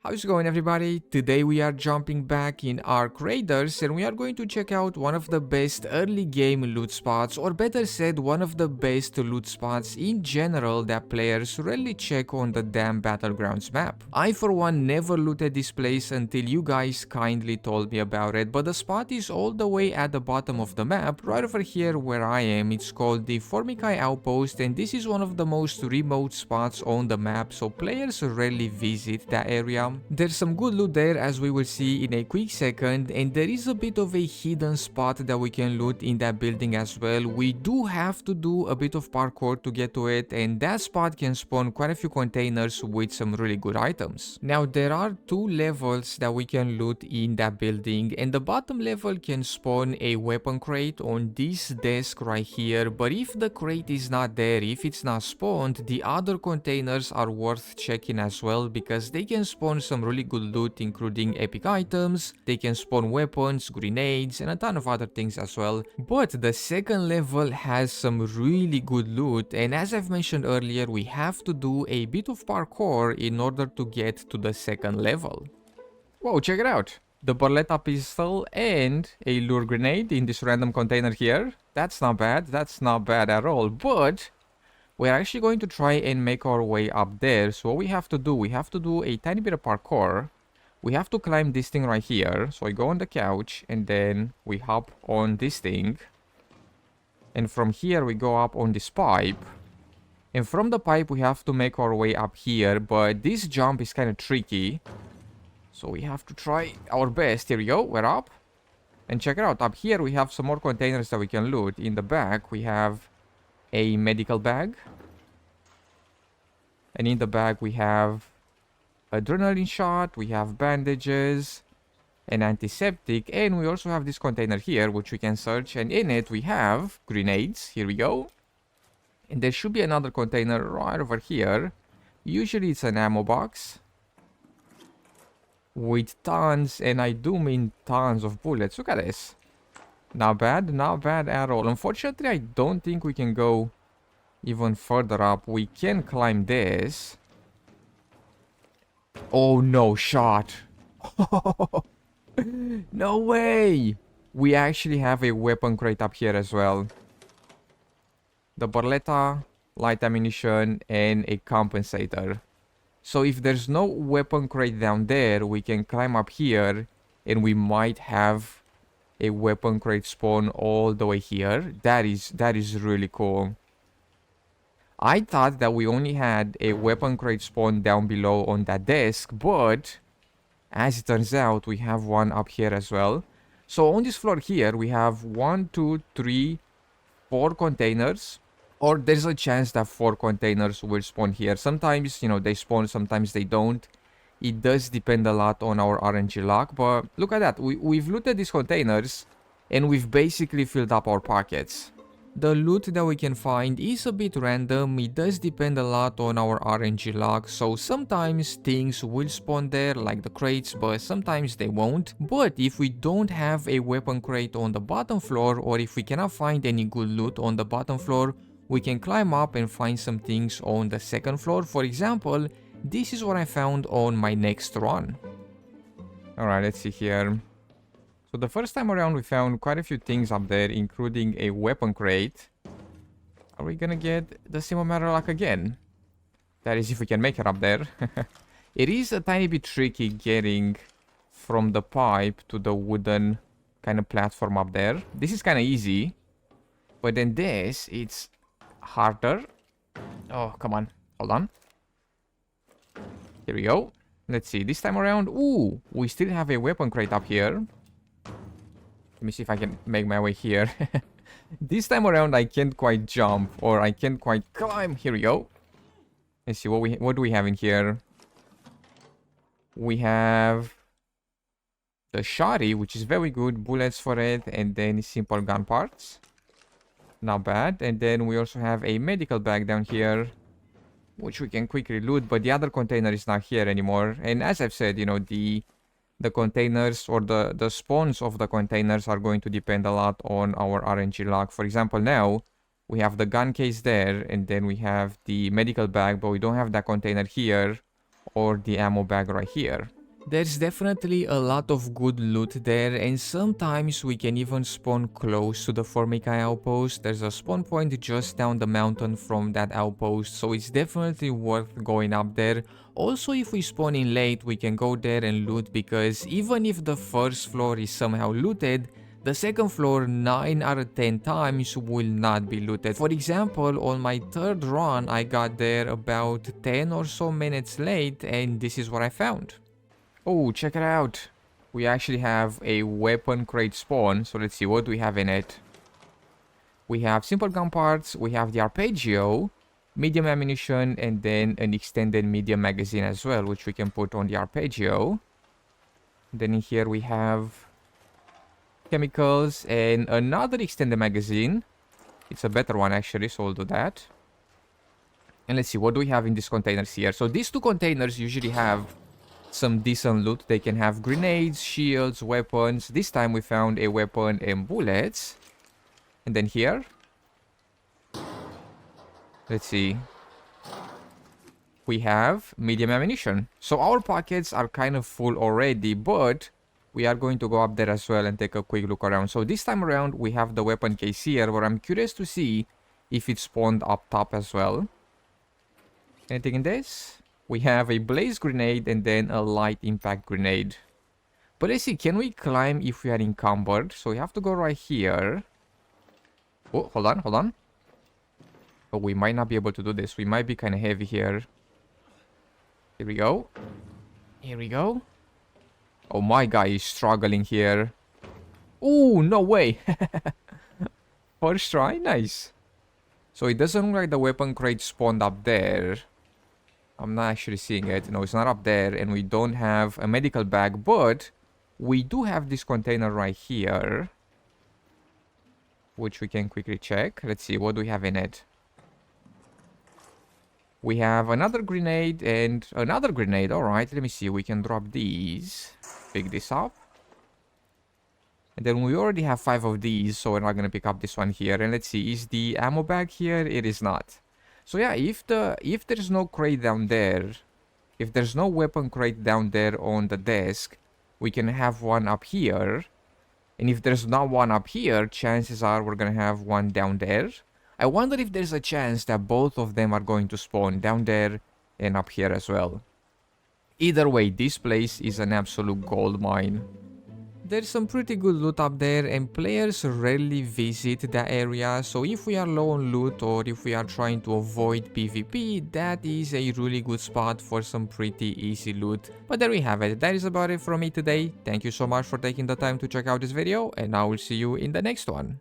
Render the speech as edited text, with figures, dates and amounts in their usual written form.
How's it going, everybody? Today we are jumping back in Ark Raiders and we are going to check out one of the best early game loot spots, or better said, one of the best loot spots in general that players rarely check on the damn Battlegrounds map. I for one never looted this place until you guys kindly told me about it, but the spot is all the way at the bottom of the map, right over here where I am. It's called the Formikai Outpost, and this is one of the most remote spots on the map, so players rarely visit that area. There's some good loot there, as we will see in a quick second, and there is a bit of a hidden spot that we can loot in that building as well. We do have to do a bit of parkour to get to it, and that spot can spawn quite a few containers with some really good items. Now there are two levels that we can loot in that building, and the bottom level can spawn a weapon crate on this desk right here, but if the crate is not there, if it's not spawned, the other containers are worth checking as well, because they can spawn some really good loot, including epic items. They can spawn weapons, grenades, and a ton of other things as well. But the second level has some really good loot, and as I've mentioned earlier, we have to do a bit of parkour in order to get to the second level. Whoa, check it out! The Barletta pistol and a lure grenade in this random container here. That's not bad at all, but we're actually going to try and make our way up there. So what we have to do a tiny bit of parkour. We have to climb this thing right here. So I go on the couch and then we hop on this thing. And from here we go up on this pipe. And from the pipe we have to make our way up here. But this jump is kind of tricky. So we have to try our best. Here we go, we're up. And check it out, up here we have some more containers that we can loot. In the back we have a medical bag, and in the bag we have adrenaline shot, we have bandages, an antiseptic, and we also have this container here which we can search, and in it we have grenades. Here we go. And there should be another container right over here. Usually it's an ammo box with tons, and I do mean tons of bullets. Look at this. Not bad at all. Unfortunately, I don't think we can go even further up. We can climb this. Oh no, shot. No way. We actually have a weapon crate up here as well. The Barletta, light ammunition, and a compensator. So if there's no weapon crate down there, we can climb up here and we might have a weapon crate spawn all the way here. That is really cool. I thought that we only had a weapon crate spawn down below on that desk, but as it turns out, we have one up here as well. So on this floor here, we have 1, 2, 3, 4 containers. Or there's a chance that 4 containers will spawn here. Sometimes, you know, they spawn, sometimes they don't. It does depend a lot on our RNG luck, but look at that. We've looted these containers and we've basically filled up our pockets. The loot that we can find is a bit random. It does depend a lot on our RNG luck, so sometimes things will spawn there like the crates, but sometimes they won't. But if we don't have a weapon crate on the bottom floor, or if we cannot find any good loot on the bottom floor, we can climb up and find some things on the second floor. For example, this is what I found on my next run. Alright, let's see here. So the first time around we found quite a few things up there, including a weapon crate. Are we gonna get the same amount of luck again? That is if we can make it up there. It is a tiny bit tricky getting from the pipe to the wooden kind of platform up there. This is kind of easy. But then this, it's harder. Oh, come on. Hold on. Here we go. Let's see. This time around, ooh, we still have a weapon crate up here. Let me see if I can make my way here. This time around, I can't quite jump, or I can't quite climb. Here we go. Let's see what do we have in here. We have the shotty, which is very good. Bullets for it, and then simple gun parts. Not bad. And then we also have a medical bag down here, which we can quickly loot, but the other container is not here anymore. And as I've said, you know, the containers or the spawns of the containers are going to depend a lot on our RNG luck. For example, now we have the gun case there, and then we have the medical bag, but we don't have that container here. or the ammo bag right here. There's definitely a lot of good loot there, and sometimes we can even spawn close to the Formica outpost. There's a spawn point just down the mountain from that outpost, so it's definitely worth going up there. Also, if we spawn in late, we can go there and loot, because even if the first floor is somehow looted, the second floor 9 out of 10 times will not be looted. For example, on my third run, I got there about 10 or so minutes late, and this is what I found. Oh, check it out. We actually have a weapon crate spawn. So let's see, what do we have in it? We have simple gun parts, we have the arpeggio, medium ammunition, and then an extended medium magazine as well, which we can put on the arpeggio. Then in here we have chemicals and another extended magazine. It's a better one actually, so we'll do that. And let's see, what do we have in these containers here? So these two containers usually have some decent loot. They can have grenades, shields, weapons. This time we found a weapon and bullets. And then here, let's see, we have medium ammunition. So our pockets are kind of full already, but we are going to go up there as well and take a quick look around. So this time around we have the weapon case here, where I'm curious to see if it spawned up top as well. Anything in this? We have a blaze grenade and then a light impact grenade. But let's see, can we climb if we are encumbered? So we have to go right here. Oh, hold on, hold on. Oh, we might not be able to do this. We might be kind of heavy here. Here we go. Here we go. Oh, my guy is struggling here. Oh, no way. First try, nice. So it doesn't look like the weapon crate spawned up there. I'm not actually seeing it. No, it's not up there. And we don't have a medical bag, but we do have this container right here, which we can quickly check. Let's see, what do we have in it? We have another grenade and another grenade. All right, let me see. We can drop these. Pick this up. And then we already have 5 of these, so we're not going to pick up this one here. And let's see, is the ammo bag here? It is not. So yeah, if there's no crate down there, if there's no weapon crate down there on the desk, we can have one up here. And if there's not one up here, chances are we're gonna have one down there. I wonder if there's a chance that both of them are going to spawn down there and up here as well. Either way, this place is an absolute gold mine. There's some pretty good loot up there, and players rarely visit that area, so if we are low on loot or if we are trying to avoid PvP, that is a really good spot for some pretty easy loot. But there we have it. That is about it from me today. Thank you so much for taking the time to check out this video, and I will see you in the next one.